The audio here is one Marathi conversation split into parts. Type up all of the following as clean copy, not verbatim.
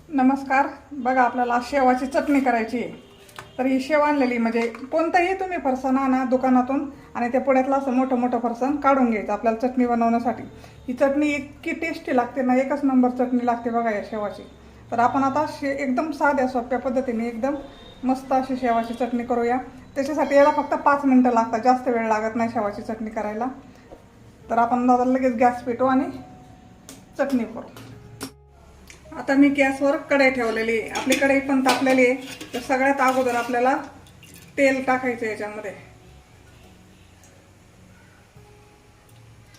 नमस्कार. बघा, आपल्याला शेवाची चटणी करायची आहे. तर ही शेव आणलेली, म्हणजे कोणताही तुम्ही फरसाण आणा दुकानातून आणि त्या पुढ्यातलं असं मोठं मोठं फरसाण काढून घ्यायचं आपल्याला चटणी बनवण्यासाठी. ही चटणी इतकी टेस्टी लागते ना, एकच नंबर चटणी लागते बघा या शेवाची. तर आपण आता एकदम साध्या सोप्या पद्धतीने एकदम मस्त अशी शेवाची चटणी करूया. त्याच्यासाठी याला फक्त 5 मिनटं लागतात, जास्त वेळ लागत नाही शेवाची चटणी करायला. तर आपण आता लगेच गॅस पेटवू आणि चटणी करू. आता मी गॅसवर कढई ठेवलेली आहे. आपली कढई पण तापलेली आहे. तर सगळ्यात अगोदर आपल्याला तेल टाकायचं याच्यामध्ये.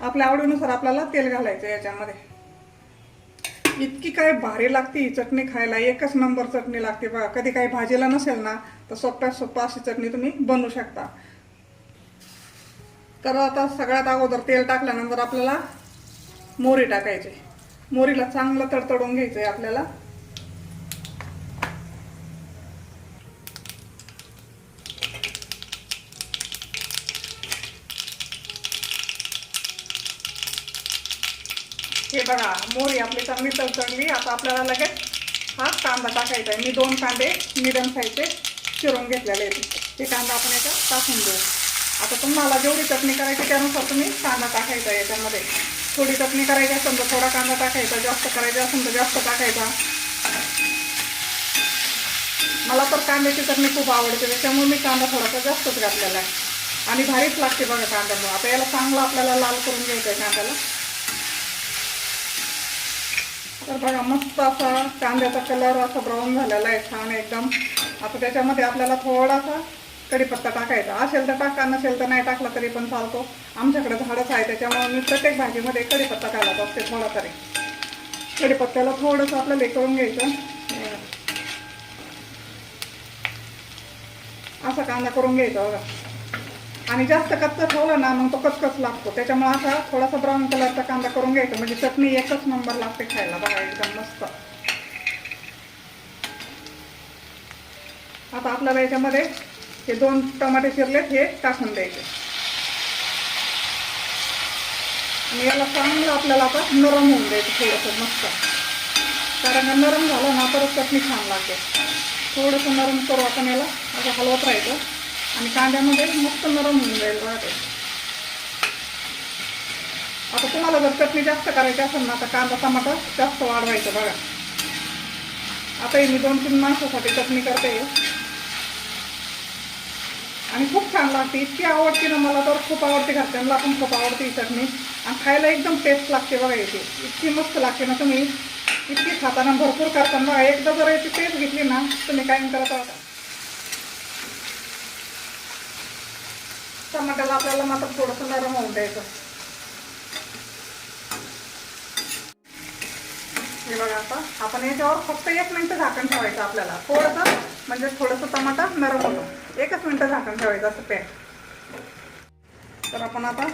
आपल्या आवडीनुसार आपल्याला तेल घालायचं याच्यामध्ये. इतकी काय भारी लागते ही चटणी खायला, एकच नंबर चटणी लागते बघा. कधी काही भाजीला नसेल ना तर सोप्या अशी चटणी तुम्ही बनवू शकता. तर आता सगळ्यात अगोदर तेल टाकल्यानंतर आपल्याला मोहरी टाकायची. मोहरीला चांगलं तडतडून घ्यायचंय आपल्याला. हे बघा, मोहरी आपली चांगली तडतडली. आता आपल्याला लगेच हा कांदा टाकायचा आहे. मी 2 कांदे मिडियम साईजचे चिरून घेतलेले आहेत. ते कांदा आपण याच्यात टाकून देऊ. आता तुम्हाला जेवढी चटणी करायची त्यानुसार तुम्ही कांदा टाकायचा याच्यामध्ये. थोडी चटणी करायची असेल तर थोडा कांदा टाकायचा, जास्त करायची असेल तर जास्त टाकायचा. मला तर कांद्याची चटणी खूप आवडते, त्याच्यामुळे मी कांदा थोडासा जास्तच घातलेला आहे आणि भारीच लागते बघा कांद्यामुळे. आता याला चांगलं आपल्याला लाल करून घ्यायचं आहे कांद्याला. तर बघा, मस्त असा कांद्याचा कलर असा ब्राऊन झालेला आहे, छान एकदम. आता त्याच्यामध्ये आपल्याला थोडासा कढीपत्ता टाकायचा. असेल तर टाका, नसेल तर नाही टाकला तरी पण चालतो. आमच्याकडे झाडच आहे त्याच्यामुळे मी प्रत्येक भाजीमध्ये कढीपत्ता घालत असते थोडा तरी. कढीपत्त्याला थोडंसं आपल्याला हे करून घ्यायचं. असा कांदा करून घ्यायचा बघा. आणि जास्त कच्चा ठेवला ना मग तो कचकच लागतो. त्याच्यामुळे असा थोडासा ब्राऊन कलरचा कांदा करून घ्यायचा, म्हणजे चटणी एकच नंबर लागते खायला बघा, एकदम मस्त. आता आपल्याला याच्यामध्ये हे 2 टमाटे चिरलेत हे टाकून द्यायचे. आणि याला चांगलं आपल्याला आता नरम होऊन द्यायचं थोडंसं मस्त. कारण नरम झालं ना तरच चटणी छान लागते. थोडंसं नरम करू आपण याला, असं हलवत राहायचं आणि कांद्यामध्ये मस्त नरम होऊन जाईल बघा ते. आता तुम्हाला जर चटणी जास्त करायची असेल ना तर कांदा टमाटर जास्त वाढवायचं बघा. आता मी 2-3 माणसासाठी चटणी करते आणि खूप छान लागते. इतकी आवडते ना मला, तर खूप आवडते. घरच्यांना पण खूप आवडते ही चटणी आणि खायला एकदम टेस्ट लागते बघा. याची इतकी मस्त लागते ना, तुम्ही इतकी खाताना भरपूर करताना एकदा जर याची टेस्ट घेतली ना तुम्ही काय करत आहात. टमाट्याला आपल्याला मात्र थोडंसं नरम होऊन द्यायचं. हे बघा, आता आपण याच्यावर फक्त 1 मिनिट झाकण ठेवायचं आपल्याला. थोडंसं म्हणजे थोडंसं टमाटा नरम होतो. 1च मिनिट झाकण ठेवायचं असं पॅक. तर आपण आता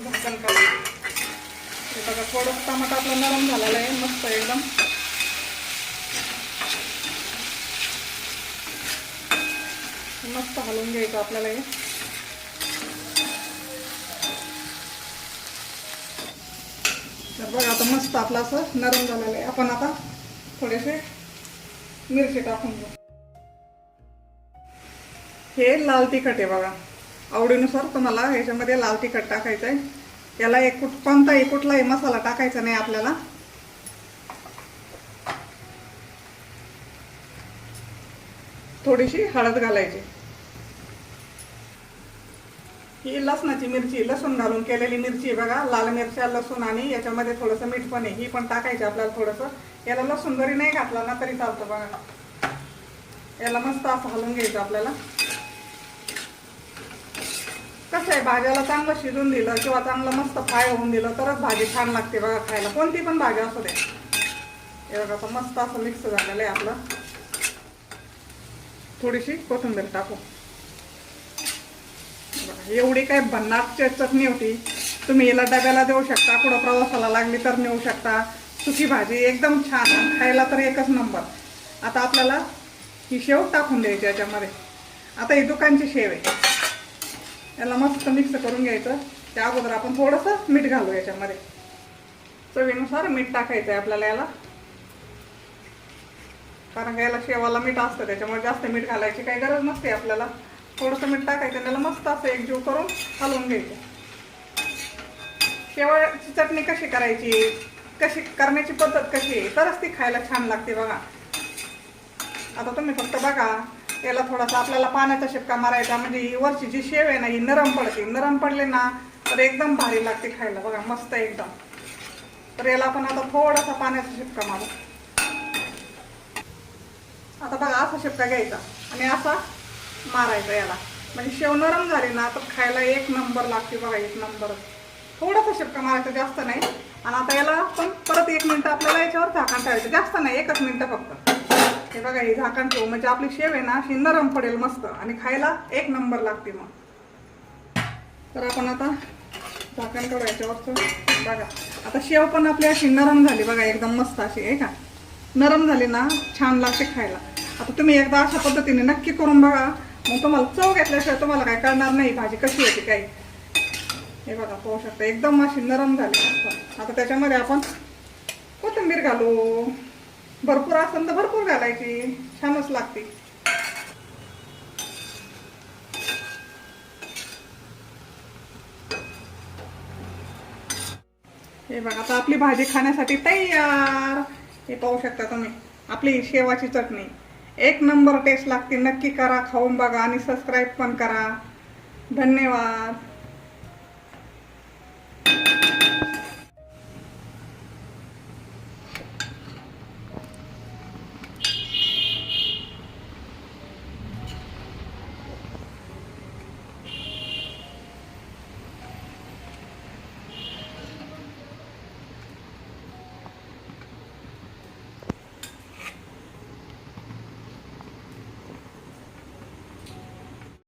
झाकण करू. हे बघा, थोडंसं टमाटा आपला नरम झालेला आहे मस्त एकदम. मस्त हलवून घ्यायचं आपल्याला हे. तर बघा, आता मस्त आपलं असं नरम झालेलं आहे. आपण आता थोडेसे मिरची टाकून घेऊ. हे लाल तिखट आहे बघा. आवडीनुसार तुम्हाला ह्याच्यामध्ये लाल तिखट टाकायचं आहे. याला कोणताही कुठलाही मसाला टाकायचा नाही आपल्याला. थोडीशी हळद घालायची. ही लसणाची मिरची, लसूण घालून केलेली मिरची बघा. लाल मिरच्या, लसूण आणि याच्यामध्ये थोडंसं मीठ पण आहे, ही पण टाकायची आपल्याला थोडंसं. याला लसूण जरी नाही घातला ना तरी चालतं बघा. याला मस्त असं हलवून घ्यायचं आपल्याला. कसं आहे, भाज्याला चांगलं शिजून दिलं किंवा चांगलं मस्त फ्राय होऊन दिलं तरच भाजी छान लागते बघा खायला, कोणती पण भाजी असू दे. हे बघा, आता मस्त असं मिक्स झालेलं आहे आपलं. थोडीशी कोथिंबीर टाकू. एवढी काय भन्नाट चटणी होती. तुम्ही याला डब्याला देऊ शकता, कुठं प्रवासाला लागली तर नेऊ शकता. सुकी भाजी एकदम छान, खायला तर एकच नंबर. आता आपल्याला ही शेव टाकून द्यायची याच्यामध्ये. आता ही दुकानची शेव आहे. याला मस्त मिक्स करून घ्यायचं. त्या अगोदर आपण थोडंसं मीठ घालू याच्यामध्ये. चवीनुसार मीठ टाकायचं आहे आपल्याला याला. कारण का याला शेवाला मीठ असतं, त्याच्यामुळे जास्त मीठ घालायची काही गरज नसते आपल्याला. थोडंसं मीठ टाकायचं, त्याला मस्त असं एकजीव करून हलवून घ्यायचं. शेवाची चटणी कशी करायची, कशी करण्याची पद्धत कशी आहे, तरच ती खायला छान लागते बघा. आता तुम्ही फक्त बघा, याला थोडासा आपल्याला पाण्याचा शिपका मारायचा, म्हणजे ही वरची जी शेव आहे ना ही नरम पडते. नरम पडले ना तर एकदम भारी लागते खायला बघा, मस्त एकदम. तर याला आपण आता थोडासा पाण्याचा शिपका मारू. आता बघा असा शिपका घ्यायचा आणि असा मारायचा याला, म्हणजे शेव नरम झाली ना तर खायला एक नंबर लागते बघा, एक नंबर. थोडासा शिपका मारायचा, जास्त नाही. आणि आता याला आपण परत 1 मिनिट आपल्याला याच्यावर झाकण ठेवायचं, जास्त नाही, 1च मिनिट फक्त. हे बघा, हे झाकण ठेवू म्हणजे आपली शेव आहे ना अशी नरम पडेल मस्त आणि खायला एक नंबर लागते मग. तर आपण आता झाकण काढू याच्यावरचं. बघा आता शेव पण आपली अशी नरम झाली बघा, एकदम मस्त अशी आहे का, नरम झाली ना छान लागते खायला. आता तुम्ही एकदा अशा पद्धतीने नक्की करून बघा, मग तुम्हाला चव घेतल्याशिवाय तुम्हाला काय कळणार नाही भाजी कशी होती काही. हे बघा, पाहू शकता एकदम अशी नरम झाली मस्त. आता त्याच्यामध्ये आपण कोथिंबीर घालू, भरपूर असेल तर भरपूर घालायची, छानच लागते. हे बघा, आता आपली भाजी खाण्यासाठी तयार. हे पाहू शकता तुम्ही, आपली शेवाची चटणी एक नंबर टेस्ट लागते. नक्की करा, खाऊन बघा आणि सबस्क्राईब पण करा. धन्यवाद.